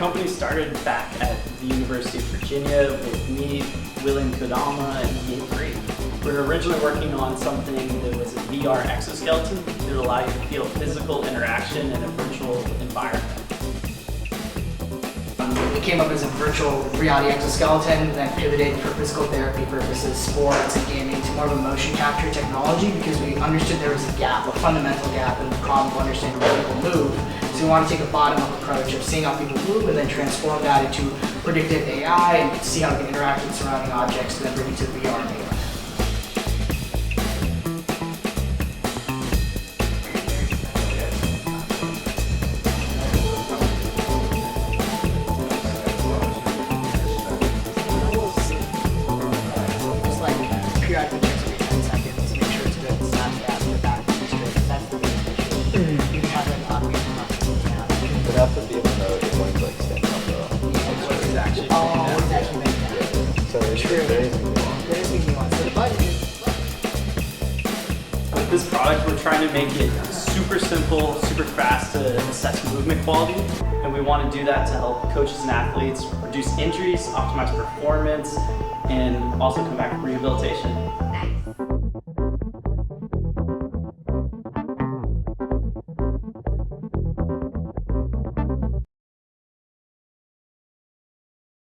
company started back at the University of Virginia with me, William Kodama, and Gabe Free. We were originally working on something that was a VR exoskeleton that would allow you to feel physical interaction in a virtual environment. It came up as a virtual reality exoskeleton, then pivoted for physical therapy purposes, sports, and gaming to more of a motion capture technology because we understood there was a gap, a fundamental gap in the problem of understanding how people move. So we want to take a bottom-up approach of seeing how people move and then transform that into predictive AI and see how we can interact with surrounding objects to then bring it to the VR environment. Periodically checks every 10 seconds to make sure it's good. It's not fast, but back to straight. That's the main issue. You can have an automated process. But have to be able to know if you're going to like stand up though. It's actually It's actually been So there's True. there is a nuance. There is easy ones. So the button With this product, we're trying to make it super simple, super fast to assess movement quality, and we want to do that to help coaches and athletes reduce injuries, optimize performance, and also come back with rehabilitation.